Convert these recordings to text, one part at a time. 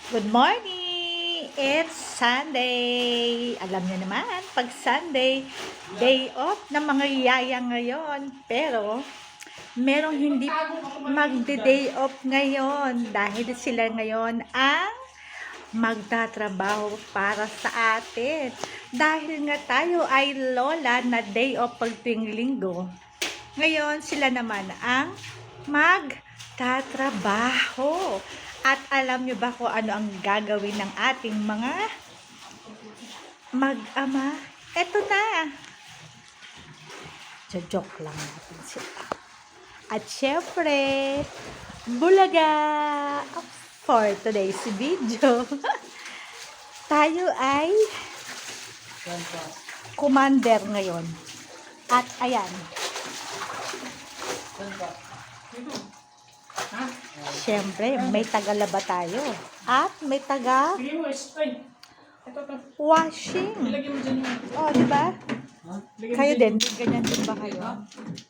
Good morning! It's Sunday! Alam niyo naman, pag Sunday, day off ng mga yaya ngayon. Pero, merong hindi magde-day off ngayon dahil sila ngayon ang magtatrabaho para sa atin. Dahil nga tayo ay lola na day off pag tuwing linggo. Ngayon, sila naman ang magtatrabaho. At alam nyo ba kung ano ang gagawin ng ating mga mag-ama? Eto na. Joke lang natin sila. At syempre, bulaga for today's video. Tayo ay commander ngayon. At ayan. Siyempre, may tagalaba tayo. At may taga washing. Oh, di ba? Kayo din, ganyan din ba kayo?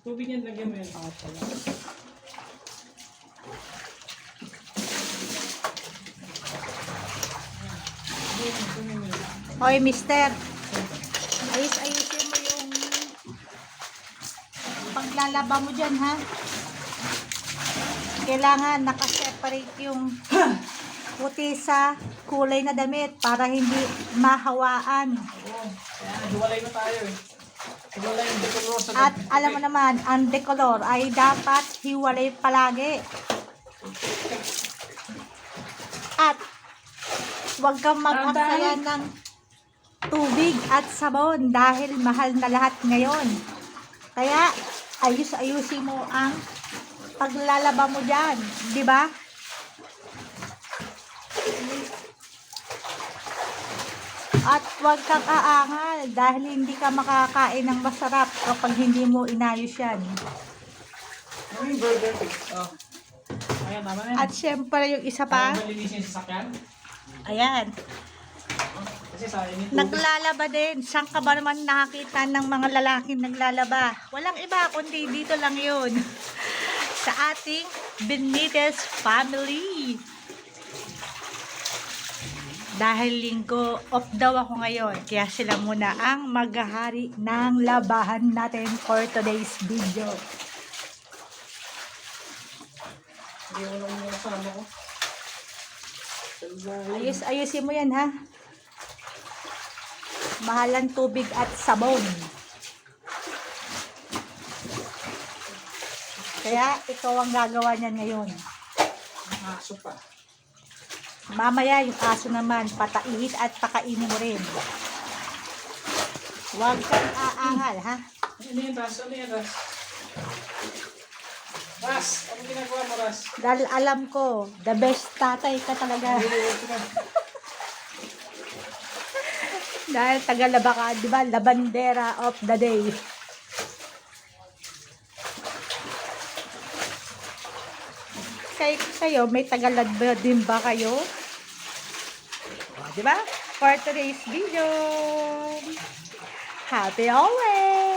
Tubig yan, lagyan mo yan. Hoy, mister. Ayusin mo yung paglalaba mo dyan, ha? Kailangan nakaseparate yung puti sa kulay na damit para hindi mahawaan. Oo. Ayan, hiwalay na tayo eh. Hiwalay yung decolor sa At alam mo naman, ang decolor ay dapat hiwalay palagi. At huwag kang mag-aksaya ng tubig at sabon dahil mahal na lahat ngayon. Kaya ayusin mo ang paglalaba mo dyan, di ba? At huwag kang aangal dahil hindi ka makakain ng masarap kapag hindi mo inayos yan. ano yung burger? Oh. Ayan, tama na yan. At syempre yung isa pa, Ayaw malinisin yung sasakyan? ayan, Kasi sayang yung tubig. naglalaba din. Saan ka ba naman nakakita ng mga lalaking naglalaba? Walang iba, kundi dito lang yun. Sa ating Benitez family. Dahil linggo, off daw ako ngayon. Kaya sila muna ang maghahari ng labahan natin for today's video. Hindi mo lang yung kasama ko. Ayusin mo yan, ha? Mahalan tubig at sabon. Kaya ikaw ang gagawa niyan ngayon. Ang aso pa. Mamaya yung aso naman, pataihin at pakainin mo rin. Huwag kang aangal, ha? Ano yan, Ras? Ano yan, Ras? Ras! Ano ginagawa mo, Ras? Dahil alam ko, the best tatay ka talaga. Dahil tagalaba ka, di ba? Labandera of the day. Kayo, may tagalaba din ba kayo? O, di ba? For today's video. Happy always!